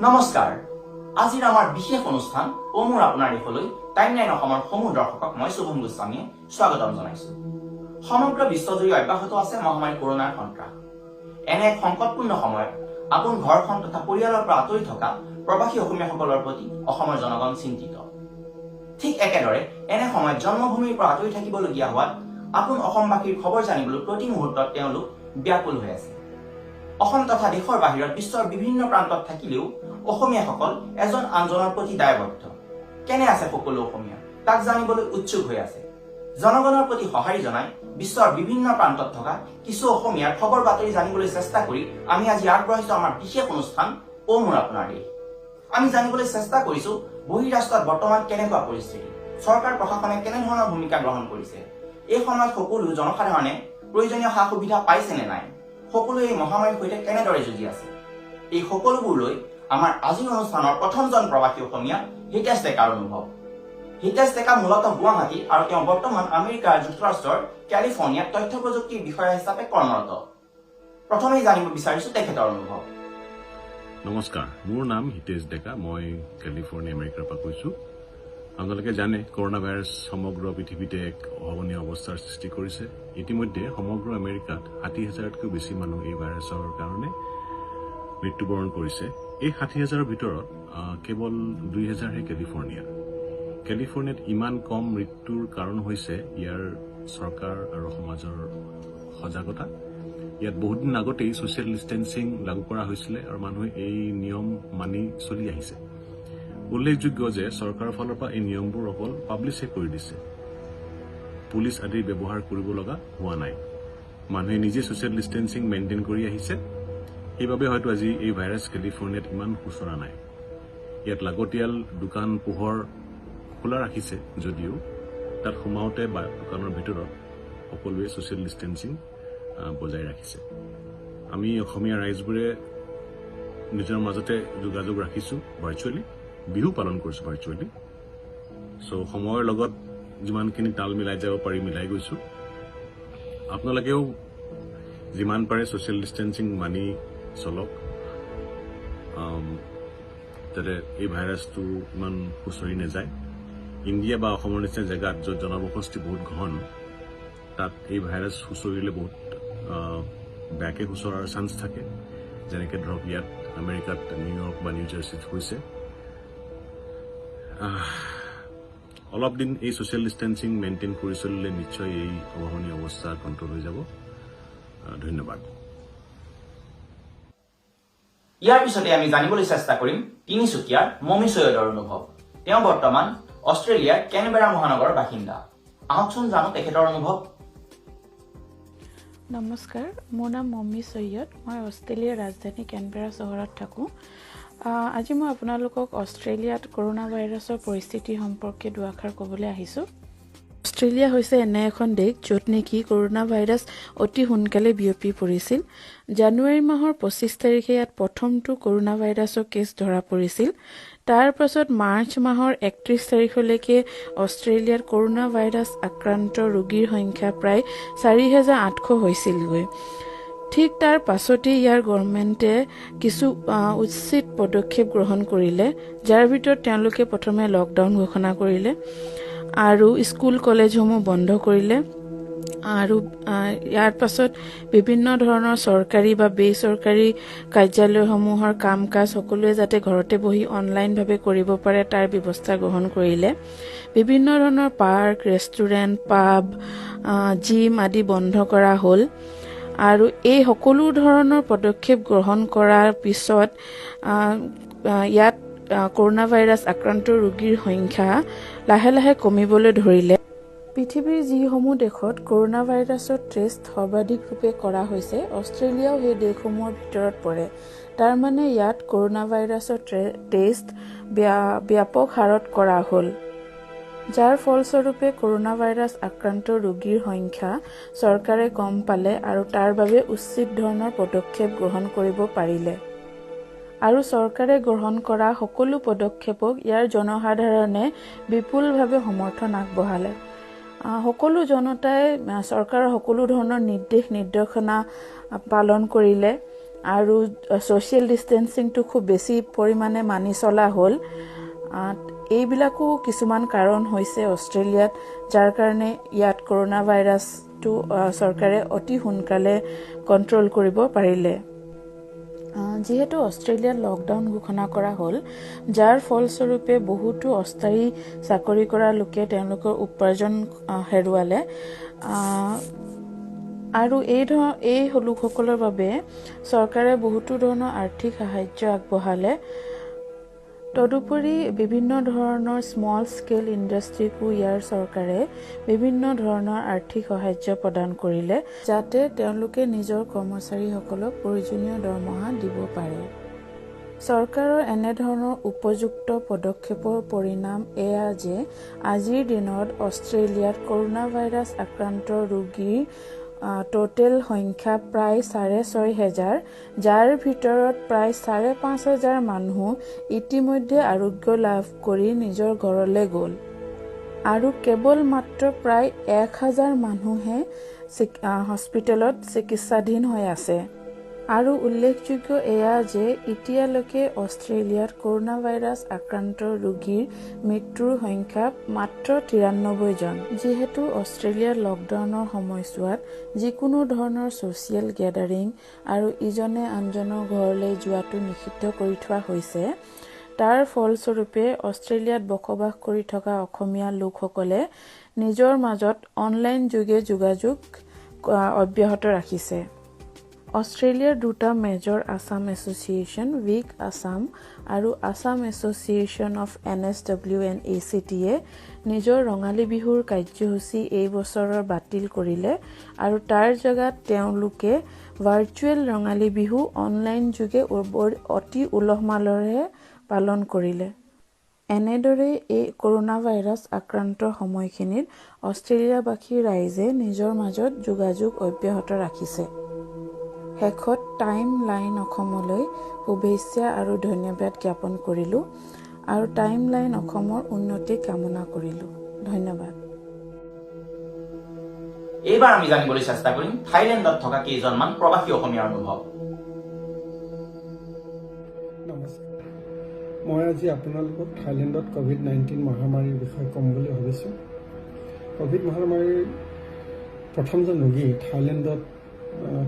নমস্কাৰ আজিৰ আমাৰ বিশেষ অনুষ্ঠান ওমৰ আপোনাৰ দেশলৈ টাইমলাইন অসমৰ সমূহ দৰ্শকক মই শুভম গোস্বামীয়ে স্বাগতম জনাইছো সমগ্ৰ বিশ্বজুৰি অব্যাহত আছে মহামাৰী কৰোনাৰ সন্ত্ৰাস এনে এক সংকটপূৰ্ণ সময়ত আপোন ঘৰখন তথা পৰিয়ালৰ পৰা আঁতৰি থকা প্ৰবাসী অসমীয়াসকলৰ প্ৰতি অসমৰ জনগণ চিন্তিত ঠিক একেদৰে এনে সময়ত জন্মভূমিৰ পৰা আঁতৰি থাকিবলগীয়া হোৱাত আপোন অসমবাসীৰ খবৰ জানিবলৈ প্ৰতি মুহূৰ্তত তেওঁলোক ব্যাকুল হৈ আছে অসম তথা দেশৰ বাহিৰত বিশ্বৰ বিভিন্ন প্ৰান্তত থাকিলেও অসমীয়াসকল এজন আনজনৰ প্ৰতি দায়বদ্ধ কেনে আছে সকলো অসমীয়া তাক জানিবলৈ উৎসুক হৈ আছে জনগণৰ প্ৰতি সহাৰি জনাই বিশ্বৰ বিভিন্ন প্ৰান্তত থকা কিছু অসমীয়াৰ খবৰ বাতৰি জানিবলৈ চেষ্টা কৰি আমি আজি আগবঢ়াইছো আমাৰ বিশেষ অনুষ্ঠান ওমৰ আপোনাৰ দেশ আমি জানিবলৈ চেষ্টা কৰিছো বহিৰাষ্ট্ৰত বৰ্তমান কেনেকুৱা পৰিস্থিতি চৰকাৰ প্ৰশাসনে কেনে ধৰণৰ ভূমিকা গ্ৰহণ কৰিছে এই সময়ত সকলো জনসাধাৰণে প্ৰয়োজনীয় সা সুবিধা পাইছে নে নাই সকলোৱে এই মহামাৰীৰ সৈতে কেনেদৰে যুঁজি আছে এই সকলোবোৰ লৈ আমাৰ আজিৰ অনুষ্ঠানৰ প্ৰথমজন প্ৰবাসী অসমীয়া হিতেশ ডেকাৰ অনুভৱ হিতেশ ডেকা মূলতঃ গুৱাহাটী আৰু তেওঁ বৰ্তমান আমেৰিকাৰ যুক্তৰাষ্ট্ৰৰ কেলিফৰ্ণিয়াত তথ্য প্ৰযুক্তিৰ বিষয়া হিচাপে কৰ্মৰত প্ৰথমেই জানিব বিচাৰিছো তেখেতৰ অনুভৱ নমস্কাৰ মোৰ নাম হিতেশ ডেকা মই কেলিফৰ্ণিয়া আমেৰিকাৰ পৰা কৈছো আপোনালোকে জানে কৰোনা ভাইৰাছ সমগ্ৰ পৃথিৱীতে এক অভাৱনীয় অৱস্থাৰ সৃষ্টি কৰিছে ইতিমধ্যে সমগ্ৰ আমেৰিকাত ৬০,০০০তকৈ বেছি মানুহ এই ভাইৰাছৰ কাৰণে মৃত্যুবৰণ কৰিছে এই ৬০,০০০ৰ ভিতৰত কেৱল ২,০০০হে কেলিফৰ্ণিয়াত ইমান কম মৃত্যুৰ কাৰণ হৈছে ইয়াৰ চৰকাৰ আৰু সমাজৰ সজাগতা ইয়াত বহুত দিন আগতেই ছ'চিয়েল ডিষ্টেন্সিং লাগু কৰা হৈছিলে আৰু মানুহে এই নিয়ম মানি চলি আহিছে উল্লেখযোগ্য যে চৰকাৰৰ ফালৰ পৰা এই নিয়মবোৰ অকল পাব্লিছে কৰি দিছে পুলিচ আদি ব্যৱহাৰ কৰিব লগা হোৱা নাই মানুহে নিজে ছ'চিয়েল ডিষ্টেন্সিং মেইনটেইন কৰি আহিছে সেইবাবে হয়তো আজি এই ভাইৰাছ কেলিফৰ্ণিয়াত ইমান খুচৰা নাই ইয়াত লাগতিয়াল দোকান পোহৰ খোলা ৰাখিছে যদিও তাত সোমাওঁতে বা দোকানৰ ভিতৰত সকলোৱে ছ'চিয়েল ডিষ্টেন্সিং বজাই ৰাখিছে আমি অসমীয়া ৰাইজবোৰে নিজৰ মাজতে যোগাযোগ ৰাখিছোঁ ভাৰ্চুৱেলি বিহু পালন কৰিছোঁ ভাৰ্চুৱেলি চ' সময়ৰ লগত যিমানখিনি তাল মিলাই যাব পাৰি মিলাই গৈছোঁ আপোনালোকেও যিমান পাৰে ছ'চিয়েল ডিষ্টেন্সিং মানি চলক যাতে এই ভাইৰাছটো ইমান খুচৰি নাযায় ইণ্ডিয়া বা অসমৰ নিচিনা জেগাত য'ত জনবসতি বহুত ঘন তাত এই ভাইৰাছ খুচৰিলে বহুত বেয়াকৈ খুচৰাৰ চান্স থাকে যেনেকৈ ধৰক ইয়াত আমেৰিকাত নিউয়ৰ্ক বা নিউ জাৰ্চিত হৈছে অলপ দিন এই ছ'চিয়েল ডিষ্টেন্সিং মেইনটেইন কৰি চলিলে নিশ্চয় এই অভাৱনীয় অৱস্থা কণ্ট্ৰল হৈ যাব ধন্যবাদ ইয়াৰ পিছতে আমি জানিবলৈ চেষ্টা কৰিম তিনিচুকীয়াৰ মমি চৈয়দৰ অনুভৱ তেওঁ বৰ্তমান অষ্ট্ৰেলিয়াৰ কেনবেৰা মহানগৰৰ বাসিন্দা আহকচোন জানো তেখেতৰ অনুভৱ নমস্কাৰ মোৰ নাম মমি চৈয়দ মই অষ্ট্ৰেলিয়াৰ ৰাজধানী কেনবেৰা চহৰত থাকোঁ আজি মই আপোনালোকক অষ্ট্ৰেলিয়াত কৰোনা ভাইৰাছৰ পৰিস্থিতি সম্পৰ্কে দুআষাৰ ক'বলৈ আহিছোঁ অষ্ট্ৰেলিয়া হৈছে এনে এখন দেশ য'ত নেকি কৰোনা ভাইৰাছ অতি সোনকালে বিয়পি পৰিছিল জানুৱাৰী মাহৰ ২৫ তাৰিখে ইয়াত প্ৰথমটো কৰোনা ভাইৰাছৰ কেছ ধৰা পৰিছিল তাৰ পাছত মাৰ্চ মাহৰ ৩১ তাৰিখলৈকে অষ্ট্ৰেলিয়াত কৰোনা ভাইৰাছ আক্ৰান্ত ৰোগীৰ সংখ্যা প্ৰায় ৪,৮০০ হৈছিলগৈ ঠিক তাৰ পাছতেই ইয়াৰ গভৰ্ণমেণ্টে কিছু উচিত পদক্ষেপ গ্ৰহণ কৰিলে যাৰ ভিতৰত তেওঁলোকে প্ৰথমে লকডাউন ঘোষণা কৰিলে আৰু স্কুল কলেজসমূহ বন্ধ কৰিলে আৰু ইয়াৰ পাছত বিভিন্ন ধৰণৰ চৰকাৰী বা বেচৰকাৰী কাৰ্যালয়সমূহৰ কাম কাজ সকলোৱে যাতে ঘৰতে বহি অনলাইনভাৱে কৰিব পাৰে তাৰ ব্যৱস্থা গ্ৰহণ কৰিলে বিভিন্ন ধৰণৰ পাৰ্ক ৰেষ্টুৰেণ্ট পাব জিম আদি বন্ধ কৰা হ'ল আৰু এই সকলো ধৰণৰ পদক্ষেপ গ্ৰহণ কৰাৰ পিছত ইয়াত কৰোনা ভাইৰাছ আক্ৰান্ত ৰোগীৰ সংখ্যা লাহে লাহে কমিবলৈ ধৰিলে পৃথিৱীৰ যিসমূহ দেশত কৰোনা ভাইৰাছৰ টেষ্ট সৰ্বাধিক ৰূপে কৰা হৈছে অষ্ট্ৰেলিয়াও সেই দেশসমূহৰ ভিতৰত পৰে তাৰ মানে ইয়াত কৰোনা ভাইৰাছৰ টেষ্ট ব্যাপক হাৰত কৰা হ'ল যাৰ ফলস্বৰূপে কৰোনা ভাইৰাছ আক্ৰান্ত ৰোগীৰ সংখ্যা চৰকাৰে কম পালে আৰু তাৰ বাবে উচিত ধৰণৰ পদক্ষেপ গ্ৰহণ কৰিব পাৰিলে আৰু চৰকাৰে গ্ৰহণ কৰা সকলো পদক্ষেপক ইয়াৰ জনসাধাৰণে বিপুলভাৱে সমৰ্থন আগবঢ়ালে সকলো জনতাই চৰকাৰৰ সকলো ধৰণৰ নিৰ্দেশনা পালন কৰিলে আৰু ছ'চিয়েল ডিষ্টেন্সিংটো খুব বেছি পৰিমাণে মানি চলা হ'ল। এইবিলাকো কিছুমান কাৰণ হৈছে অষ্ট্ৰেলিয়াত, যাৰ কাৰণে ইয়াত কৰোণা ভাইৰাছটো চৰকাৰে অতি সোনকালে কণ্ট্ৰল কৰিব পাৰিলে। যিহেতু অষ্ট্ৰেলিয়াত লকডাউন ঘোষণা কৰা হ'ল, যাৰ ফলস্বৰূপে বহুতো অস্থায়ী চাকৰি কৰা লোকে তেওঁলোকৰ উপাৰ্জন হেৰুৱালে, আৰু এই লোকসকলৰ বাবে চৰকাৰে বহুতো ধৰণৰ আৰ্থিক সাহায্য আগবঢ়ালে। তদুপৰি বিভিন্ন ধৰণৰ স্মল স্কেল ইণ্ডাষ্ট্ৰীকো ইয়াৰ চৰকাৰে বিভিন্ন ধৰণৰ আৰ্থিক সাহায্য প্ৰদান কৰিলে, যাতে তেওঁলোকে নিজৰ কৰ্মচাৰীসকলক প্ৰয়োজনীয় দৰমহা দিব পাৰে। চৰকাৰৰ এনেধৰণৰ উপযুক্ত পদক্ষেপৰ পৰিণাম এয়া যে আজিৰ দিনত অষ্ট্ৰেলিয়াত কৰোণা ভাইৰাছ আক্ৰান্ত ৰোগীৰ টোটেল সংখ্যা প্ৰায় 6,500, যাৰ ভিতৰত প্ৰায় 5,500 মানুহ ইতিমধ্যে আৰোগ্য লাভ কৰি নিজৰ ঘৰলৈ গ'ল, আৰু কেৱল মাত্ৰ প্ৰায় 1,000 মানুহহে হস্পিটেলত চিকিৎসাধীন হৈ আছে। আৰু উল্লেখযোগ্য এয়া যে এতিয়ালৈকে অষ্ট্ৰেলিয়াত কৰোণা ভাইৰাছ আক্ৰান্ত ৰোগীৰ মৃত্যুৰ সংখ্যা মাত্ৰ 93 জন। যিহেতু অষ্ট্ৰেলিয়াৰ লকডাউনৰ সময়ছোৱাত যিকোনো ধৰণৰ ছ'চিয়েল গেডাৰিং আৰু ইজনে আনজনৰ ঘৰলৈ যোৱাটো নিষিদ্ধ কৰি থোৱা হৈছে, তাৰ ফলস্বৰূপে অষ্ট্ৰেলিয়াত বসবাস কৰি থকা অসমীয়া লোকসকলে নিজৰ মাজত অনলাইন যোগে যোগাযোগ অব্যাহত ৰাখিছে। অষ্ট্ৰেলিয়াৰ দুটা মেজৰ আছাম এছ'চিয়েশ্যন, ৱিক আছাম আৰু Assam association of NSW and ACTয়ে নিজৰ ৰঙালী বিহুৰ কাৰ্যসূচী এই বছৰৰ বাতিল কৰিলে, আৰু তাৰ জেগাত তেওঁলোকে ভাৰ্চুৱেল ৰঙালী বিহু অনলাইন যোগে অতি উলহ মালহেৰে পালন কৰিলে। এনেদৰে এই কৰোণা ভাইৰাছ আক্ৰান্তৰ সময়খিনিত অষ্ট্ৰেলিয়াবাসী ৰাইজে নিজৰ মাজত যোগাযোগ অব্যাহত ৰাখিছে। শেষত টাইম লাইন অসমলৈ শুভেচ্ছা আৰু ধন্যবাদ জ্ঞাপন কৰিলোঁ, আৰু টাইম লাইন অসমৰ উন্নতি কামনা কৰিলোঁ। ধন্যবাদ। এইবাৰ আমি জানিবলৈ চেষ্টা কৰিম থাইলেণ্ডত থকা কেইজনমান প্ৰৱাসী অসমীয়াৰ অনুভৱ। নমস্কাৰ, মই আজি আপোনালোকক থাইলেণ্ডত COVID-19 মহামাৰীৰ বিষয়ে ক'ম বুলি ভাবিছোঁ। ক'ভিড মহামাৰীৰ প্ৰথমজন ৰোগী থাইলেণ্ডত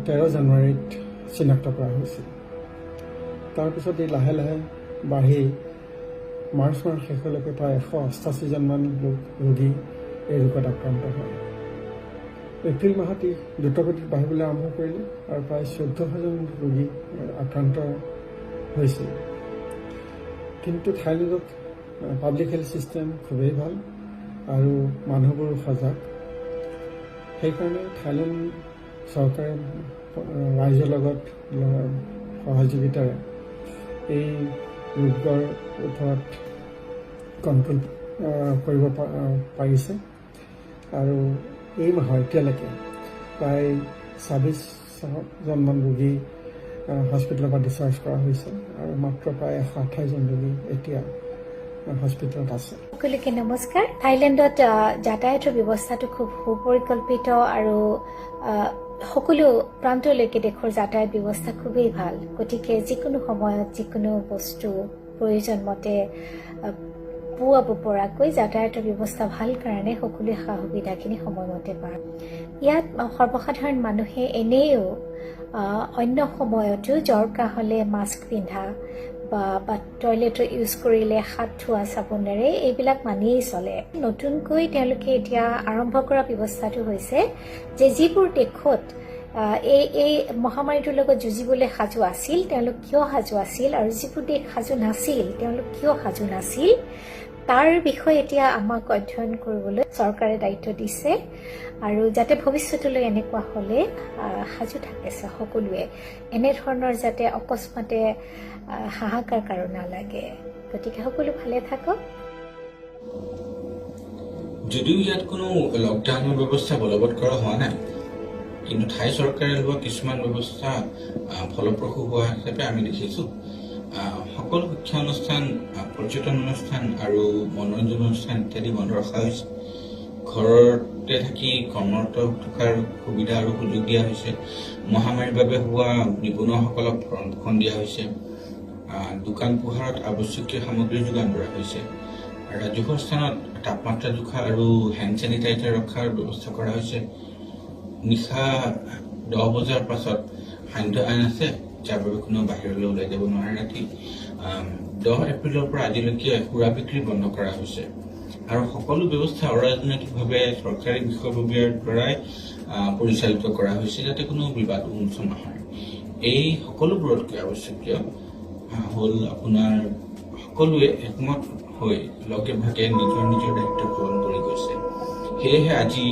13 জানুৱাৰীত চিনাক্ত কৰা হৈছিল। তাৰপিছত এই লাহে লাহে বাঢ়ি মাৰ্চ মাহৰ শেষলৈকে প্ৰায় 188জনমান ৰোগী এই ৰোগত আক্ৰান্ত হয়। এপ্ৰিল মাহত ই দ্ৰুতগতিত বাঢ়িবলৈ আৰম্ভ কৰিলে, আৰু প্ৰায় 14,000 ৰোগী আক্ৰান্ত হৈছিল। কিন্তু থাইলেণ্ডত পাব্লিক হেল্থ ছিষ্টেম খুবেই ভাল, আৰু মানুহবোৰো সজাগ। সেইকাৰণে থাইলেণ্ড চৰকাৰে ৰাইজৰ লগত সহযোগিতাৰে এই ৰোগৰ ওপৰত কণ্ট্ৰল কৰিব পাৰিছে, আৰু এই মাহৰ এতিয়ালৈকে প্ৰায় 26জনমান ৰোগী হস্পিটেলৰ পৰা ডিচাৰ্জ কৰা হৈছে, আৰু মাত্ৰ প্ৰায় 128জন ৰোগী এতিয়া হস্পিটেলত আছে। সকলোকে নমস্কাৰ। থাইলেণ্ডত যাতায়াতৰ ব্যৱস্থাটো খুব সুপৰিকল্পিত, আৰু সকলো প্ৰান্তলৈকে দেশৰ যাতায়াত ব্যৱস্থা খুবেই ভাল। গতিকে যিকোনো সময়ত যিকোনো বস্তু প্ৰয়োজন মতে পোৱাব পৰাকৈ যাতায়াতৰ ব্যৱস্থা ভাল কাৰণে সকলোৱে সা সুবিধাখিনি সময়মতে পায়। ইয়াত সৰ্বসাধাৰণ মানুহে এনেও অন্য সময়তো জ্বৰ কাহ হ'লে মাস্ক পিন্ধা বা টয়লেটৰ ইউজ কৰিলে হাত ধোৱা চাবোনেৰে এইবিলাক মানিয়েই চলে। নতুনকৈ তেওঁলোকে এতিয়া আৰম্ভ কৰা ব্যৱস্থাটো হৈছে যে যিবোৰ দেশত এই মহামাৰীটোৰ লগত যুঁজিবলৈ সাজু আছিল তেওঁলোক কিয় সাজু আছিল, আৰু যিবোৰ দেশ সাজু নাছিল তেওঁলোক কিয় সাজু নাছিল, তাৰ বিষয়ে এতিয়া আমাক অধ্যয়ন কৰিবলৈ চৰকাৰে দায়িত্ব দিছে, আৰু যাতে ভৱিষ্যতলৈ এনেকুৱা হ'লে সাজু থাকে সকলোৱে, এনেধৰণৰ যাতে অকস্মাতে হাহাকাৰ কাৰো নালাগে। গতিকে সকলো ভালে থাকক। যদিও ইয়াত কোনো লকডাউনৰ ব্যৱস্থা বলবৎ কৰা হোৱা নাই, কিন্তু থাই চৰকাৰে লোৱা কিছুমান ব্যৱস্থা ফলপ্ৰসূ হোৱা হিচাপে আমি দেখিছোঁ। সকলো শিক্ষা অনুষ্ঠান, পৰ্যটন অনুষ্ঠান আৰু মনোৰঞ্জন অনুষ্ঠান ইত্যাদি বন্ধ ৰখা হৈছে। ঘৰতে থাকি কৰ্মৰত থকাৰ সুবিধা আৰু সুযোগ দিয়া হৈছে। মহামাৰীৰ বাবে হোৱা নিবনুৱাসকলক ভৰণ পোষণ দিয়া হৈছে। দোকান পোহাৰত আৱশ্যকীয় সামগ্ৰী যোগান ধৰা হৈছে। ৰাজহুৱা স্থানত তাপমাত্ৰা জোখা আৰু হেণ্ড ছেনিটাইজাৰ ৰখাৰ ব্যৱস্থা কৰা হৈছে। নিশা 10 বজাৰ পাছত সান্ধ্য আইন আছে, যাৰ বাবে কোনো বাহিৰলৈ ওলাই যাব নোৱাৰে ৰাতি। 10 এপ্ৰিলৰ পৰা আজিলৈকে সুৰা বিক্ৰী বন্ধ কৰা হৈছে আৰু সকলো ব্যৱস্থা অৰাজনৈতিকভাৱে চৰকাৰী বিষয়ববীয়াৰ দ্বাৰাই পৰিচালিত কৰা হৈছে, যাতে কোনো বিবাদ উন্মোচন নহয়। এই সকলোবোৰতকৈ আৱশ্যকীয় হ'ল আপোনাৰ সকলোৱে একমত হৈ লগে ভাগে নিজৰ নিজৰ দায়িত্ব পালন কৰি গৈছে। সেয়েহে আজি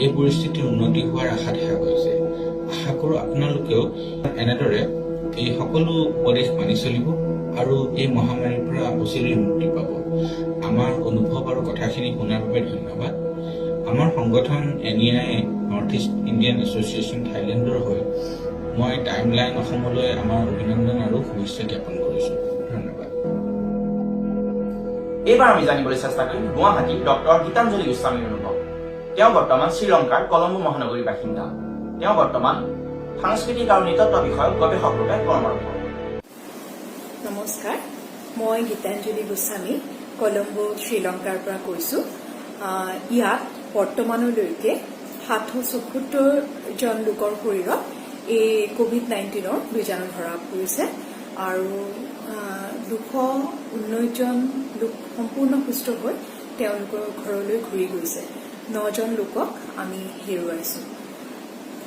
এই পৰিস্থিতিৰ উন্নতি হোৱাৰ আশা দেখা গৈছে। আশা কৰোঁ আপোনালোকেও এনেদৰে এই সকলো উপদেশ মানি চলিব আৰু এই মহামাৰীৰ পৰা অচিৰেই মুক্তি পাব। আমাৰ অনুভৱ আৰু কথাখিনি শুনাৰ বাবে ধন্যবাদ। আমাৰ সংগঠন NEI north east Indian association থাইলেণ্ডৰ হৈ মই টাইমলাইন অসমলৈ আমাৰ অভিনন্দন আৰু শুভেচ্ছা জ্ঞাপন কৰিছোঁ। ধন্যবাদ। এইবাৰ আমি জানিবলৈ চেষ্টা কৰিম গুৱাহাটীৰ ডক্টৰ গীতাঞ্জলি গোস্বামীৰ অনুভৱ। তেওঁ বৰ্তমান শ্ৰীলংকাৰ কলম্বো মহানগৰীৰ বাসিন্দা। তেওঁ বৰ্তমান সাংস্কৃতিক আৰু নৃতত্ব বিষয়ক গৱেষক ৰূপে কৰ্মৰত। নমস্কাৰ, মই গীতাঞ্জলি গোস্বামী কলম্বো শ্ৰীলংকাৰ পৰা কৈছো। ইয়াত বৰ্তমানলৈকে ৭৭৪জন লোকৰ শৰীৰত এই COVID-19ৰ বীজাণু ধৰা পৰিছে আৰু 219জন লোক সম্পূৰ্ণ সুস্থ হৈ তেওঁলোকৰ ঘৰলৈ ঘূৰি গৈছে। 9জন লোকক আমি হেৰুৱাইছো।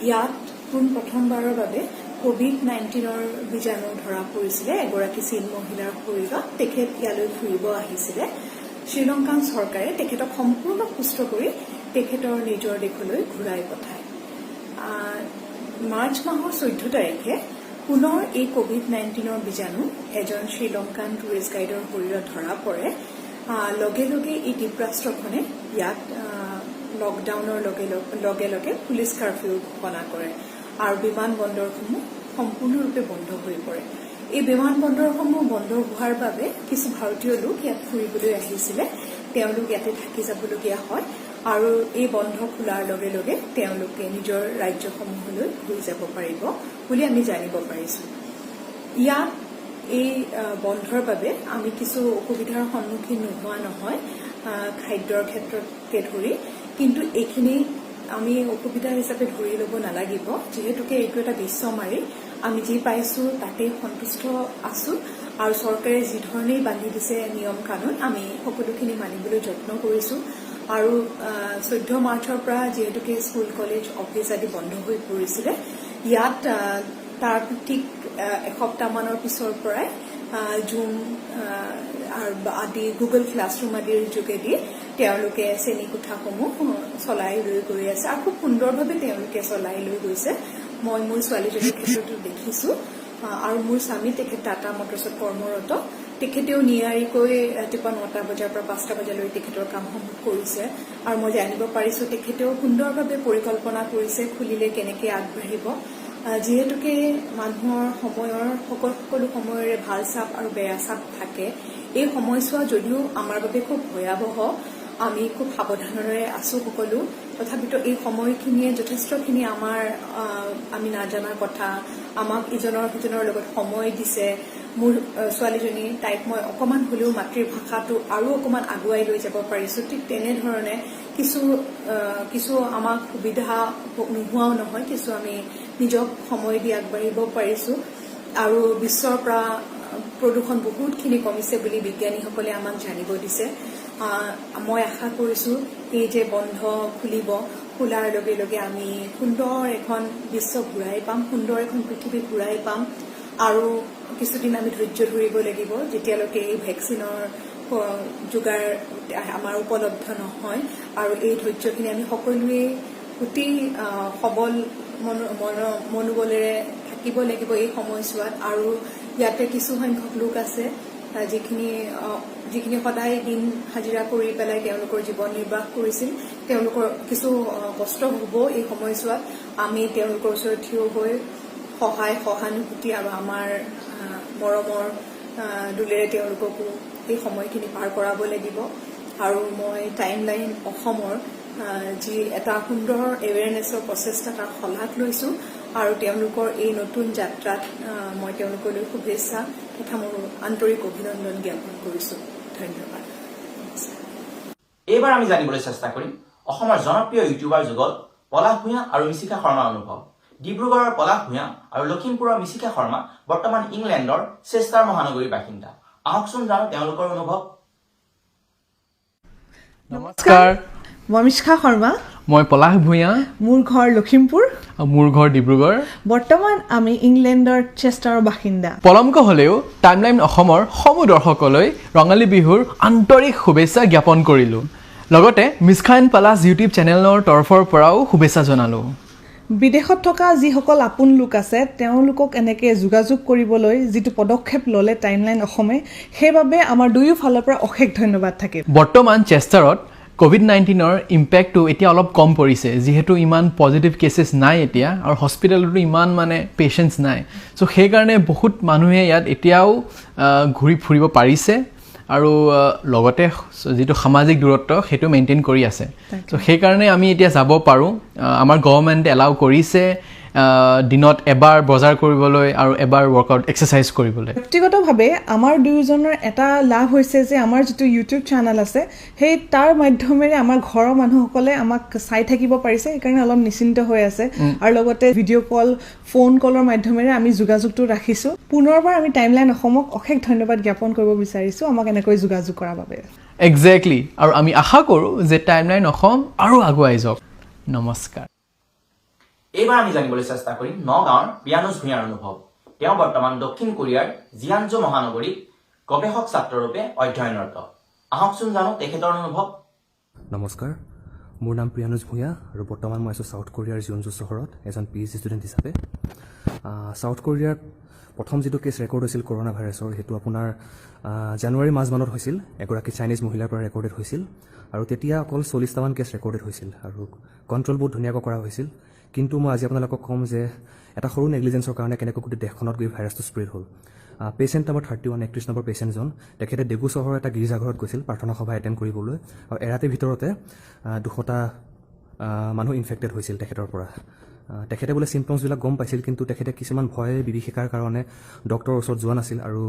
ইয়াত প্ৰথমবাৰৰ বাবে COVID-19ৰ বীজাণু ধৰা পৰিছিলে এগৰাকী চীন মহিলাৰ শৰীৰত। তেখেত ইয়ালৈ ফুৰিব আহিছিলে। শ্ৰীলংকান চৰকাৰে তেখেতক সম্পূৰ্ণ সুস্থ কৰি তেখেতৰ নিজৰ দেশলৈ ঘূৰাই পঠায়। মাৰ্চ মাহৰ 14 তাৰিখে পুনৰ এই COVID-19ৰ বীজাণু এজন শ্ৰীলংকান টুৰিষ্ট গাইডৰ শৰীৰত ধৰা পৰে। লগে লগে এই দ্বীপৰাষ্ট্ৰখনে ইয়াত লকডাউনৰ লগে লগে পুলিচ কাৰফিউ ঘোষণা কৰে আৰু বিমান বন্দৰসমূহ সম্পূৰ্ণৰূপে বন্ধ হৈ পৰে। এই বিমান বন্দৰসমূহ বন্ধ হোৱাৰ বাবে কিছু ভাৰতীয় লোক ইয়াত ফুৰিবলৈ আহিছিলে। তেওঁলোক ইয়াতে থাকি যাবলগীয়া হয় আৰু এই বন্ধ খোলাৰ লগে লগে তেওঁলোকে নিজৰ ৰাজ্যসমূহলৈ ঘূৰি যাব পাৰিব বুলি আমি জানিব পাৰিছো। ইয়াত এই বন্ধৰ বাবে আমি কিছু অসুবিধাৰ সন্মুখীন নোহোৱা নহয়, খাদ্যৰ ক্ষেত্ৰকে ধৰি, কিন্তু এইখিনি আমি অসুবিধা হিচাপে ধৰি ল'ব নালাগিব। যিহেতুকে এইটো এটা বিশ্বমাৰী, আমি যি পাইছো তাতে সন্তুষ্ট আছো আৰু চৰকাৰে যি ধৰণেই বান্ধি দিছে নিয়ম কানুন আমি সকলোখিনি মানিবলৈ যত্ন কৰিছো। আৰু 14 মাৰ্চৰ পৰা যিহেতুকে স্কুল কলেজ অফিচ আদি বন্ধ হৈ পৰিছিলে, ইয়াত তাৰ ঠিক এসপ্তাহমানৰ পিছৰ পৰাই জুম আদি গুগল ক্লাছৰুম আদিৰ যোগেদি তেওঁলোকে শ্ৰেণীকোঠাসমূহ চলাই লৈ গৈ আছে আৰু খুব সুন্দৰভাৱে তেওঁলোকে চলাই লৈ গৈছে। মই মোৰ ছোৱালীজনীৰ ক্ষেত্ৰতো দেখিছো আৰু মোৰ স্বামী তেখেত টাটা মটৰ্ছত কৰ্মৰত। তেখেতেও নিয়াৰিকৈ ৰাতিপুৱা 9টা বজাৰ পৰা 5টা বজালৈ তেখেতৰ কামসমূহ কৰিছে আৰু মই জানিব পাৰিছো তেখেতেও সুন্দৰভাৱে পৰিকল্পনা কৰিছে খুলিলে কেনেকৈ আগবাঢ়িব। যিহেতুকে মানুহৰ সময়ৰ সকলো সময়ৰে ভাল চাপ আৰু বেয়া চাপ থাকে। এই সময়ছোৱা যদিও আমাৰ বাবে খুব ভয়াৱহ, আমি খুব সাৱধানেৰে আছো সকলো, তথাপিতো এই সময়খিনিয়ে যথেষ্টখিনি আমি নাজানাৰ কথা আমাক ইজনৰ সিজনৰ লগত সময় দিছে। মোৰ ছোৱালীজনী তাইক মই অকণমান হলেও মাতৃভাষাটো আৰু অকণমান আগুৱাই লৈ যাব পাৰিছো। ঠিক তেনেধৰণে কিছু আমাক সুবিধা নোহোৱাও নহয়, কিছু আমি নিজক সময় দি আগবাঢ়িব পাৰিছো আৰু বিশ্বৰ পৰা প্ৰদূষণ বহুতখিনি কমিছে বুলি বিজ্ঞানীসকলে আমাক জানিব দিছে। মই আশা কৰিছো এই যে বন্ধ খুলিব, খোলাৰ লগে লগে আমি সুন্দৰ এখন বিশ্ব ঘূৰাই পাম, সুন্দৰ এখন পৃথিৱী ঘূৰাই পাম আৰু কিছুদিন আমি ধৈৰ্য ধৰিব লাগিব যেতিয়ালৈকে এই ভেকচিনৰ যোগাৰ আমাৰ উপলব্ধ নহয়। আৰু এই ধৈৰ্যখিনি আমি সকলোৱে অতি সবল মনোবলেৰে থাকিব লাগিব এই সময়ছোৱাত। আৰু ইয়াতে কিছু সংখ্যক লোক আছে যিখিনি সদায় দিন হাজিৰা কৰি পেলাই তেওঁলোকৰ জীৱন নিৰ্বাহ কৰিছিল। তেওঁলোকৰ কিছু কষ্ট হ'ব এই সময়ছোৱাত। আমি তেওঁলোকৰ ওচৰত থিয় হৈ সহায় সহানুভূতি আৰু আমাৰ মৰমৰ দুলেৰে তেওঁলোককো এই সময়খিনি পাৰ কৰাব লাগিব। আৰু মই টাইমলাইন অসমৰ যি এটা সুন্দৰ এৱেৰনেছৰ প্ৰচেষ্টা তাক শলাগ লৈছোঁ আৰু তেওঁলোকৰ এই নতুন যাত্ৰাত মই তেওঁলোকলৈ শুভেচ্ছা তথা মোৰ আন্তৰিক অভিনন্দন জ্ঞাপন কৰিছোঁ। ধন্যবাদ। এইবাৰ আমি জানিবলৈ চেষ্টা কৰিম অসমৰ জনপ্ৰিয় ইউটিউবাৰ যুগল পলাশ ভূঞা আৰু মিশিকা শৰ্মাৰ অনুভৱ। ডিব্ৰুগড়ৰ পলাশ ভূঞা আৰু লখিমপুৰৰ মিশিকা শৰ্মা বৰ্তমান ইংলেণ্ডৰ চেষ্টাৰ মহানগৰীৰ বাসিন্দা। আহকচোন জানো তেওঁলোকৰ অনুভৱ। নমস্কাৰ, মই মিশিকা শৰ্মা। মই পলাশ ভূঞা। মোৰ ঘৰ লখিমপুৰ। মোৰ ঘৰ ডিব্ৰুগড়। বৰ্তমান আমি ইংলেণ্ডৰ চেষ্টাৰৰ বাসিন্দা। পলমকৈ হ'লেও টাইমলাইন অসমৰ সমূহ দৰ্শকলৈ ৰঙালী বিহুৰ আন্তৰিক শুভেচ্ছা জ্ঞাপন কৰিলোঁ। লগতে মিশিকা এণ্ড পলাশ ইউটিউব চেনেলৰ তৰফৰ পৰাও শুভেচ্ছা জনালোঁ। বিদেশত থকা যিসকল আপোন লোক আছে তেওঁলোকক এনেকৈ যোগাযোগ কৰিবলৈ যিটো পদক্ষেপ ল'লে টাইমলাইন অসমে, সেইবাবে আমাৰ দুয়োফালৰ পৰা অশেষ ধন্যবাদ থাকিল। বৰ্তমান চেষ্টাৰত COVID-19ৰ ইম্পেক্টটো এতিয়া অলপ কম পৰিছে, যিহেতু ইমান পজিটিভ কেছেছ নাই এতিয়া আৰু হস্পিটেলতো ইমান পেচেণ্টছ নাই। চ' সেইকাৰণে বহুত মানুহে ইয়াত এতিয়াও ঘূৰি ফুৰিব পাৰিছে আৰু লগতে যিটো সামাজিক দূৰত্ব সেইটো মেইনটেইন কৰি আছে। চ' সেইকাৰণে আমি এতিয়া যাব পাৰোঁ। আমাৰ গভৰ্ণমেণ্টে এলাউ কৰিছে দিনত এবাৰ বজাৰ কৰিবলৈ আৰু এবাৰ ৱৰ্কআউট এক্সাৰচাইজ কৰিবলৈ। ব্যক্তিগতভাৱে আমাৰ দুয়োজনৰ এটা লাভ হৈছে যে আমাৰ যিটো ইউটিউব চেনেল আছে সেই তাৰ মাধ্যমেৰে আমাৰ ঘৰৰ মানুহসকলে আমাক চাই থাকিব পাৰিছে, সেইকাৰণে অলপ নিশ্চিন্ত হৈ আছে। আৰু লগতে ভিডিঅ' কল, ফোন কলৰ মাধ্যমেৰে আমি যোগাযোগটো ৰাখিছোঁ। পুনৰবাৰ আমি টাইমলাইন অসমক অশেষ ধন্যবাদ জ্ঞাপন কৰিব বিচাৰিছোঁ আমাক এনেকৈ যোগাযোগ কৰাৰ বাবে। একজেক্টলি। আৰু আমি আশা কৰোঁ যে টাইমলাইন অসম আৰু আগুৱাই যাওক। নমস্কাৰ। এইবাৰ আমি জানিবলৈ চেষ্টা কৰিম নগাঁৱৰ পিয়ানুজ ভূঞাৰ অনুভৱ। তেওঁ বৰ্তমান দক্ষিণ কোৰিয়াৰ জিয়ানজো মহানগৰীত গৱেষক ছাত্ৰৰূপে অধ্যয়নৰত। আহকচোন জানো তেখেতৰ অনুভৱ। নমস্কাৰ, মোৰ নাম পিয়ানুজ ভূঞা আৰু বৰ্তমান মই আছোঁ চাউথ কোৰিয়াৰ জিয়নজো চহৰত এজন PhD ষ্টুডেণ্ট হিচাপে। চাউথ কোৰিয়াৰ প্ৰথম যিটো কেছ ৰেকৰ্ড হৈছিল কৰোণা ভাইৰাছৰ, সেইটো আপোনাৰ জানুৱাৰী মাজমানত হৈছিল। এগৰাকী চাইনিজ মহিলাৰ পৰা ৰেকৰ্ডেড হৈছিল আৰু তেতিয়া অকল 40টামান কেছ ৰেকৰ্ডেড হৈছিল আৰু কণ্ট্ৰল বহুত ধুনীয়াকৈ কৰা হৈছিল। কিন্তু মই আজি আপোনালোকক ক'ম যে এটা সৰু নেগলিজেঞ্চৰ কাৰণে কেনেকৈ গোটেই দেশখনত গৈ ভাইৰাছটো স্প্ৰেড হ'ল। পেচেণ্ট নম্বৰ 31, 31 নম্বৰ পেচেণ্টজন তেখেতে ডেগু চহৰৰ এটা গীৰ্জাঘৰত গৈছিল প্ৰাৰ্থনা সভা এটেণ্ড কৰিবলৈ আৰু এৰাতিৰ ভিতৰতে 200টা মানুহ ইনফেক্টেড হৈছিল তেখেতৰ পৰা। তেখেতে বোলে চিম্পটমছবিলাক গম পাইছিল, কিন্তু তেখেতে কিছুমান ভয় বিভীষিকাৰ কাৰণে ডক্টৰৰ ওচৰত যোৱা নাছিল আৰু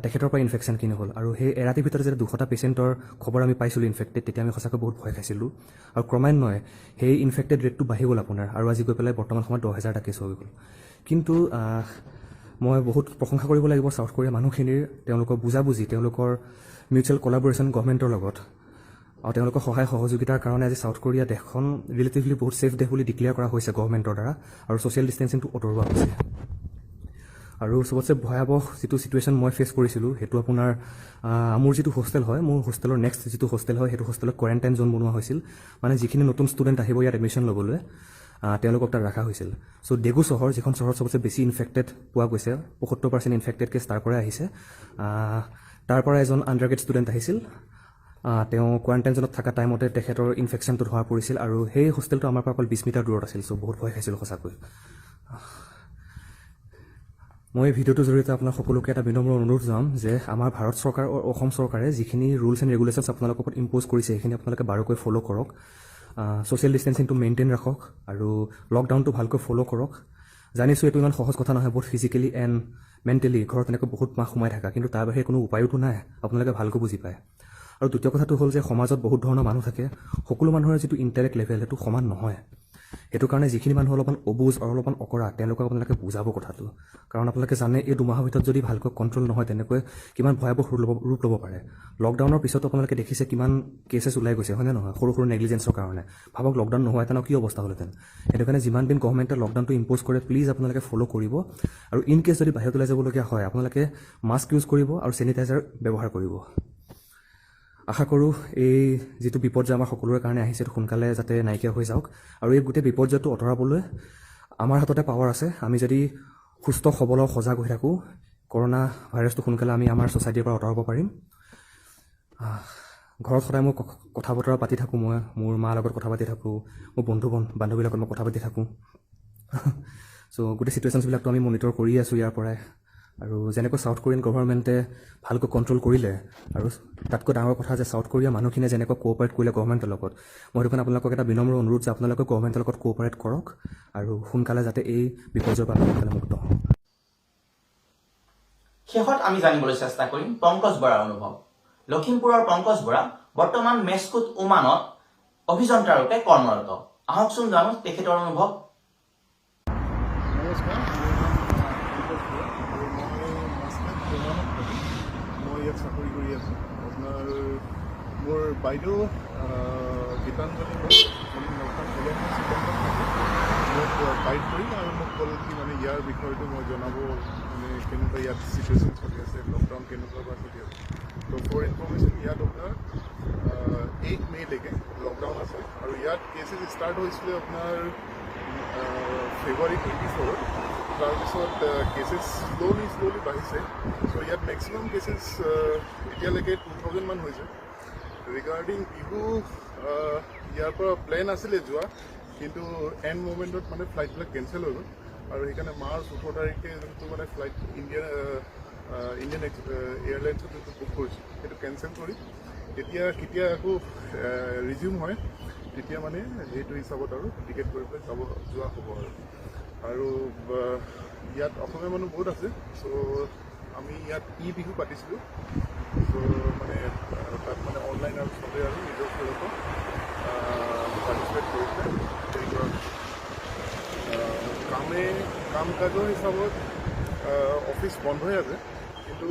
তেখেতৰ পৰা ইনফেকশ্যনখিনি হ'ল। আৰু সেই এৰাতিৰ ভিতৰত যেতিয়া 200টা পেচেণ্টৰ খবৰ আমি পাইছিলোঁ ইনফেক্টেড, তেতিয়া আমি সঁচাকৈ বহুত ভয় খাইছিলোঁ আৰু ক্ৰমান্বয়ে সেই ইনফেক্টেড ৰেটটো বাঢ়ি গ'ল আপোনাৰ, আৰু আজি গৈ পেলাই বৰ্তমান সময়ত 10,000টা কেছ হৈ গ'ল। কিন্তু মই বহুত প্ৰশংসা কৰিব লাগিব চাউথ কোৰিয়াৰ মানুহখিনিৰ, তেওঁলোকৰ বুজাবুজি, তেওঁলোকৰ মিউচুৱেল কলাবৰেশ্যন গভৰ্ণমেণ্টৰ লগত আৰু তেওঁলোকৰ সহায় সহযোগিতাৰ কাৰণে আজি চাউথ কোৰিয়া দেশখন ৰিলেটিভলি বহুত ছেফ দেশ বুলি ডিক্লেয়াৰ কৰা হৈছে গভৰ্ণমেণ্টৰ দ্বাৰা আৰু ছ'চিয়েল ডিষ্টেঞ্চিংটো আঁতৰোৱা হৈছে। আৰু চবতছে ভয়াৱহ যিটো ছিটুৱেশ্যন মই ফেচ কৰিছিলোঁ সেইটো আপোনাৰ মোৰ যিটো হোষ্টেল হয়, মোৰ হোষ্টেলৰ নেক্সট যিটো হোষ্টেল হয় সেইটো হোষ্টেলত কোৱাৰেণ্টাইন জ'ন বনোৱা হৈছিল। মানে যিখিনি নতুন ষ্টুডেণ্ট আহিব ইয়াত এডমিশ্যন ল'বলৈ তেওঁলোকক তাত ৰখা হৈছিল। চ' ডেগু চহৰ, যিখন চহৰত চবতছে বেছি ইনফেক্টেড পোৱা গৈছে, 75% ইনফেক্টেড কেছ তাৰ পৰাই আহিছে। তাৰ পৰা এজন আণ্ডাৰগ্ৰেড ষ্টুডেণ্ট আহিছিল, তেওঁ কোৱাৰেণ্টাইন জ'নত থকা টাইমতে তেখেতৰ ইনফেকশ্যনটো ধৰা পৰিছিল আৰু সেই হোষ্টেলটো আমাৰ পৰা অকল 20 মিটাৰ দূৰত আছিল। চ' বহুত ভয় খাইছিলোঁ সঁচাকৈ। মই ভিডিঅ'টোৰ জৰিয়তে আপোনাৰ সকলোকে এটা বিনম্ৰ অনুৰোধ জনাম যে আমাৰ ভাৰত চৰকাৰ আৰু অসম চৰকাৰে যিখিনি ৰুলছ এণ্ড ৰেগুলেশ্যনছ আপোনালোকৰ ওপৰত ইম্প'জ কৰিছে সেইখিনি আপোনালোকে বাৰুকৈ ফ'ল' কৰক। ছ'চিয়েল ডিষ্টেঞ্চিংটো মেইনটেইন ৰাখক আৰু লকডাউনটো ভালকৈ ফ'ল' কৰক। জানিছোঁ এইটো ইমান সহজ কথা নহয়, বহুত ফিজিকেলি এণ্ড মেণ্টেলি ঘৰত এনেকৈ বহুত মাহ সোমাই থকা, কিন্তু তাৰ বাহিৰে কোনো উপায়োতো নাই, আপোনালোকে ভালকৈ বুজি পায়। আৰু দ্বিতীয় কথাটো হ'ল যে সমাজত বহুত ধৰণৰ মানুহ থাকে, সকলো মানুহৰ যিটো ইণ্টেলেক্ট লেভেল সেইটো সমান নহয়। সেইটো কাৰণে যিখিনি মানুহ অলপমান অবুজ আৰু অলপমান অকৰা তেওঁলোকক আপোনালোকে বুজাব কথাটো, কাৰণ আপোনালোকে জানে এই 2 মাহৰ ভিতৰত যদি ভালকৈ কণ্ট্ৰল নহয় তেনেকৈ কিমান ভয়াৱহ ৰূপ ল'ব পাৰে। লকডাউনৰ পিছতো আপোনালোকে দেখিছে কিমান কেছেছ ওলাই গৈছে, হয়নে নহয়, সৰু সৰু নেগলিজেঞ্চৰ কাৰণে। ভাবক লকডাউন নোহোৱাহেঁতেন কি অৱস্থা হ'লহেঁতেন। সেইটো কাৰণে যিমান দিন গভৰ্ণমেণ্টে লকডাউনটো ইম্প'জ কৰে প্লিজ আপোনালোকে ফ'ল' কৰিব আৰু ইন কেছ যদি বাহিৰত ওলাই যাবলগীয়া হয় আপোনালোকে মাস্ক ইউজ কৰিব আৰু চেনিটাইজাৰ ব্যৱহাৰ কৰিব। আশা কৰোঁ এই যিটো বিপৰ্যয় আমাৰ সকলোৰে কাৰণে আহিছে সেইটো সোনকালে যাতে নাইকিয়া হৈ যাওক আৰু এই গোটেই বিপৰ্যয়টো আঁতৰাবলৈ আমাৰ হাততে পাৱাৰ আছে। আমি যদি সুস্থ সবল সজাগ হৈ থাকোঁ, কৰোণা ভাইৰাছটো সোনকালে আমি আমাৰ ছ'চাইটিৰ পৰা আঁতৰাব পাৰিম। ঘৰত সদায় মই কথা বতৰা পাতি থাকোঁ, মই মোৰ মাৰ লগত কথা পাতি থাকোঁ, মোৰ বান্ধৱীৰ লগত মই কথা পাতি থাকোঁ। চ' গোটেই ছিটুৱেশ্যনছবিলাকতো আমি মনিটৰ কৰি আছোঁ ইয়াৰ পৰাই। আৰু যেনেকৈ ছাউথ কোৰিয়ান গভৰ্ণমেণ্টে ভালকৈ কণ্ট্ৰল কৰিলে আৰু তাতকৈ ডাঙৰ কথা যে ছাউথ কোৰিয়াৰ মানুহখিনিয়ে যেনেকৈ কোঅপাৰেট কৰিলে গভৰ্ণমেণ্টৰ লগত মই সেইটো কাৰণে আপোনালোকক এটা বিনম্ৰ অনুৰোধ যে আপোনালোকে গভৰ্ণমেণ্টৰ লগত কোঅপাৰেট কৰক আৰু সোনকালে যাতে এই বিপৰ্যয়ৰ পৰা সোনকালে মুক্ত হওঁ। শেষত আমি জানিবলৈ চেষ্টা কৰিম পংকজ বৰাৰ অনুভৱ। লখিমপুৰৰ পংকজ বৰা বৰ্তমান মেস্কুট ওমানত অভিযন্তা ৰূপে কৰ্মৰত। আহকচোন জানো তেখেতৰ অনুভৱ। নমস্কাৰ, মই ইয়াত চাকৰি কৰি আছোঁ। আপোনাৰ মোৰ বাইদেউ গীতাঞ্জলি মোক গাইড কৰিল আৰু মোক ক'ল কি মানে ইয়াৰ বিষয়টো মই জনাব, মানে কেনেকুৱা ইয়াত চিটুৱেশ্যন চলি আছে, লকডাউন কেনেকুৱা বা চলি আছে। তো ফৰ ইনফৰ্মেশ্যন ইয়াত আপোনাৰ 8 মে'লৈকে লকডাউন আছে আৰু ইয়াত কেছেছ ষ্টাৰ্ট হৈছিলে আপোনাৰ ফেব্ৰুৱাৰী 24। তাৰপিছত কেছেছ শ্ল'লি বাঢ়িছে। চ' ইয়াত মেক্সিমাম কেছেছ এতিয়ালৈকে 2000 মান হৈছে। ৰিগাৰ্ডিং বিহু ইয়াৰ পৰা প্লেন আছিলে যোৱা, কিন্তু এণ্ড মুভমেণ্টত মানে ফ্লাইটবিলাক কেঞ্চেল হৈ গ'ল আৰু সেইকাৰণে মাৰ্চ 18 তাৰিখে যোনটো মানে ফ্লাইট ইণ্ডিয়ান এয়াৰলাইন্সত যোনটো বুক কৰিছোঁ সেইটো কেঞ্চেল কৰি কেতিয়া আকৌ ৰিজিউম হয় তেতিয়া মানে সেইটো হিচাপত আৰু টিকেট কৰি পেলাই যোৱা হ'ব আৰু ইয়াত অসমীয়া মানুহ বহুত আছে। চ' আমি ইয়াত বিহু পাতিছিলোঁ। চ' মানে তাত মানে অনলাইন আৰু চবেই আৰু নিজৰ ফেৰতো পাৰ্টিচিপেট কৰিছে। কাম কাজৰ হিচাপত অফিচ বন্ধই আছে, কিন্তু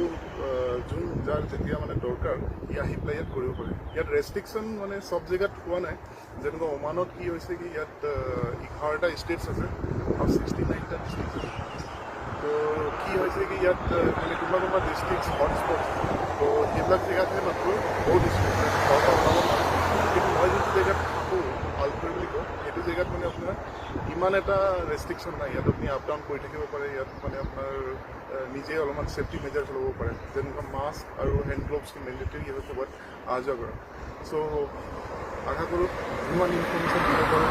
যাৰ যেতিয়া মানে দৰকাৰ সি আহি পেলাই ইয়াত কৰিব পাৰে। ইয়াত ৰেষ্ট্ৰিকশ্যন মানে চব জেগাত হোৱা নাই। যেনেকুৱা ওমানত কি হৈছে কি ইয়াত 11টা ষ্টেটছ আছে আৰু 69টা ডিষ্ট্ৰিক্ট আছে। তো কি হৈছে কি ইয়াত মানে কোনোবা ডিষ্ট্ৰিক্ট হটস্পট, তো সেইবিলাক জেগাতহে মাত্ৰ বহুত ডিষ্ট্ৰিক্ট কিন্তু মই যোনটো জেগাত থাকোঁ ভালকৈ বুলি কওঁ সেইটো জেগাত মানে আপোনাৰ ইমান এটা ৰেষ্ট্ৰিকশ্যন নাই। ইয়াত আপুনি আপ ডাউন কৰি থাকিব পাৰে। ইয়াত মানে আপোনাৰ নিজে অলপমান ছেফটি মেজাৰ্ছ ল'ব পাৰে, যেনেকুৱা মাস্ক আৰু হেণ্ড গ্ল'ভছটো মেণ্ডেটৰী হয় ক'ৰবাত অহা যোৱা কৰা। চ' আশা কৰোঁ ইমান ইনফৰ্মেশ্যন দিব পাৰোঁ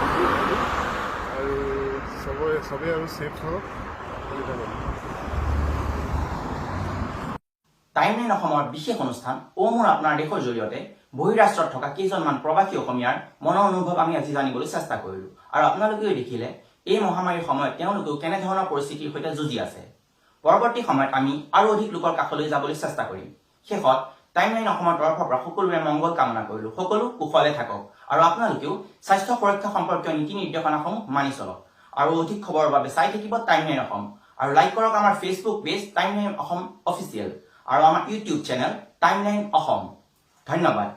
আৰু চবেই আৰু ছেফ হওক। টাইমলাইন অসমৰ বিশেষ অনুষ্ঠান মোৰ আপোনাৰ দেশৰ জৰিয়তে বহিৰাষ্ট্ৰত থকা কেইজনমান প্ৰৱাসী অসমীয়াৰ মনৰ অনুভৱ আমি আজি জানিবলৈ চেষ্টা কৰিলোঁ। আৰু আপোনালোকেও দেখিলে এই মহামাৰীৰ সময়ত তেওঁলোকেও কেনেধৰণৰ পৰিস্থিতিৰ সৈতে যুঁজি আছে। পৰৱৰ্তী সময়ত আমি আৰু অধিক লোকৰ কাষলৈ যাবলৈ চেষ্টা কৰিম। শেষত টাইমলাইন অসমৰ তৰফৰ পৰা সকলোৰে মংগল কামনা কৰিলোঁ। সকলো কুশলে থাকক আৰু আপোনালোকেও স্বাস্থ্য সুৰক্ষা সম্পৰ্কীয় নীতি নিৰ্দেশনাসমূহ মানি চলক। আৰু অধিক খবৰৰ বাবে চাই থাকিব টাইমলাইন অসম আৰু লাইক কৰক আমাৰ Facebook page timeline Assam official আৰু আমাৰ ইউটিউব চেনেল টাইমলাইন অসম। ধন্যবাদ।